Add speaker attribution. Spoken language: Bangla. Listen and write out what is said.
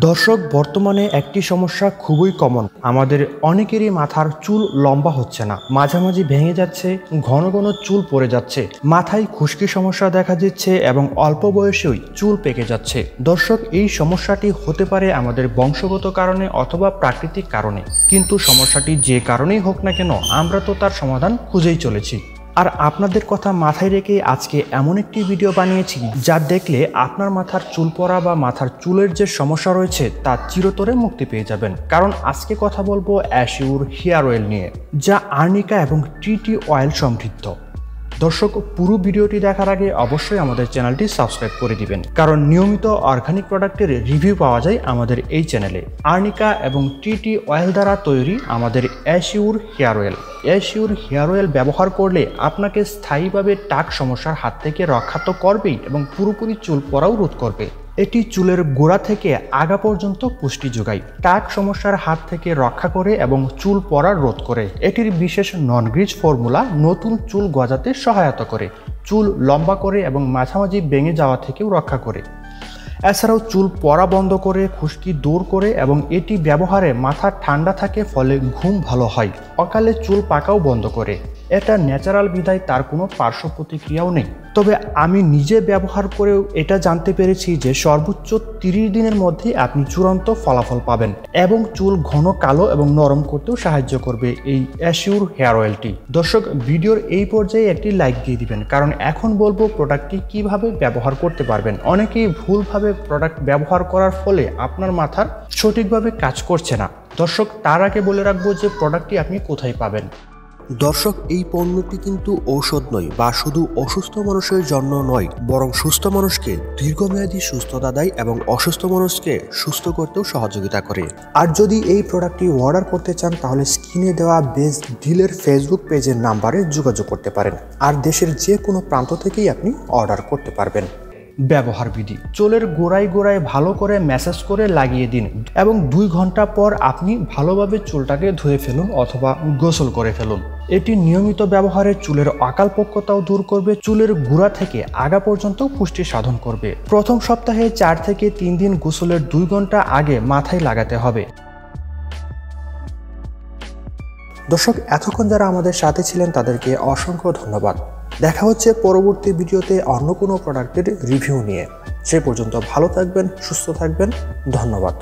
Speaker 1: দর্শক, বর্তমানে একটি সমস্যা খুবই কমন। আমাদের অনেকেরই মাথার চুল লম্বা হচ্ছে না, মাঝামাঝি ভেঙে যাচ্ছে, ঘন ঘন চুল পড়ে যাচ্ছে, মাথায় খুশকি সমস্যা দেখা দিচ্ছে এবং অল্প বয়সেই চুল পেকে যাচ্ছে। দর্শক, এই সমস্যাটি হতে পারে আমাদের বংশগত কারণে অথবা প্রাকৃতিক কারণে, কিন্তু সমস্যাটি যে কারণেই হোক না কেন আমরা তো তার সমাধান খুঁজেই চলেছি। আর আপনাদের কথা মাথায় রেখে আজকে এমন একটি ভিডিও বানিয়েছি যা দেখলে আপনার মাথার চুল পড়া বা মাথার চুলের যে সমস্যা রয়েছে তা চিরতরে মুক্তি পেয়ে যাবেন। কারণ আজকে কথা বলবো অ্যাশিউর হেয়ার অয়েল নিয়ে, যা আর্নিকা এবং টি অয়েল সমৃদ্ধ। দর্শক, পুরো ভিডিওটি দেখার আগে অবশ্যই আমাদের চ্যানেলটি সাবস্ক্রাইব করে দিবেন, কারণ নিয়মিত অর্গানিক প্রোডাক্টের রিভিউ পাওয়া যায় আমাদের এই চ্যানেলে। আর্নিকা এবং টি অয়েল দ্বারা তৈরি আমাদের অ্যাশিউর হেয়ার অয়েল। অ্যাশিউর হেয়ার অয়েল ব্যবহার করলে আপনাকে স্থায়ীভাবে টাক সমস্যার হাত থেকে রক্ষা তো করবেই এবং পুরোপুরি চুল পড়াও রোধ করবে। এটি চুলের গোড়া থেকে আগা পর্যন্ত পুষ্টি যোগায়, টাক সমস্যার হাত থেকে রক্ষা করে এবং চুল পড়া রোধ করে। এটির বিশেষ নন গ্রিজ ফর্মুলা নতুন চুল গজাতে সহায়তা করে, চুল লম্বা করে এবং মাঝামাঝি ভেঙে যাওয়া থেকেও রক্ষা করে। এছাড়াও চুল পড়া বন্ধ করে, খুশকি দূর করে এবং এটি ব্যবহারে মাথা ঠান্ডা থাকে, ফলে ঘুম ভালো হয়। অকালে চুল পাকাও বন্ধ করে। এটা ন্যাচারাল বিধায় তার কোনো পার্শ্ব প্রতিক্রিয়াও নেই। তবে আমি নিজে ব্যবহার করেও এটা জানতে পেরেছি যে সর্বোচ্চ 30 দিনের মধ্যে আপনি চূড়ান্ত ফলাফল পাবেন এবং চুল ঘন কালো এবং নরম করতেও সাহায্য করবে এই অ্যাশিউর হেয়ার অয়েলটি। দর্শক, ভিডিওর এই পর্যায়ে একটি লাইক দিয়ে দিবেন, কারণ এখন বলবো প্রোডাক্টটি কিভাবে ব্যবহার করতে পারবেন। অনেকেই ভুলভাবে প্রোডাক্ট ব্যবহার করার ফলে আপনার মাথার সঠিকভাবে কাজ করছে না। দর্শক, তার আগে বলে রাখবো যে প্রোডাক্টটি আপনি কোথায় পাবেন।
Speaker 2: দর্শক, এই পণ্যটি কিন্তু ঔষধ নয় বা শুধু অসুস্থ মানুষের জন্য নয়, বরং সুস্থ মানুষকে দীর্ঘমেয়াদী সুস্থতা দেয় এবং অসুস্থ মানুষকে সুস্থ করতেও সহযোগিতা করে। আর যদি এই প্রোডাক্টটি অর্ডার করতে চান তাহলে স্ক্রিনে দেওয়া বেস্ট ডিলের ফেসবুক পেজের নাম্বারে যোগাযোগ করতে পারেন, আর দেশের যে কোনো প্রান্ত থেকেই আপনি অর্ডার করতে পারবেন।
Speaker 1: ব্যবহার বিধি: চুলের গোড়ায় গোড়ায় ভালো করে ম্যাসাজ করে লাগিয়ে দিন এবং 2 ঘন্টা পর আপনি ভালোভাবে চুলটাকে ধুয়ে ফেলুন অথবা গোসল করে ফেলুন। এটি নিয়মিত ব্যবহারে চুলের অকালপক্কতাও দূর করবে, চুলের গোড়া থেকে আগা পর্যন্ত পুষ্টি সাধন করবে। প্রথম সপ্তাহে 4 থেকে 3 দিন গোসলের 2 ঘন্টা আগে মাথায় লাগাতে হবে।
Speaker 2: দর্শক, এতক্ষণ যারা আমাদের সাথে ছিলেন তাদেরকে অসংখ্য ধন্যবাদ। দেখা হচ্ছে পরবর্তী ভিডিওতে অন্য কোনো প্রোডাক্টের রিভিউ নিয়ে। সে পর্যন্ত ভালো থাকবেন, সুস্থ থাকবেন। ধন্যবাদ।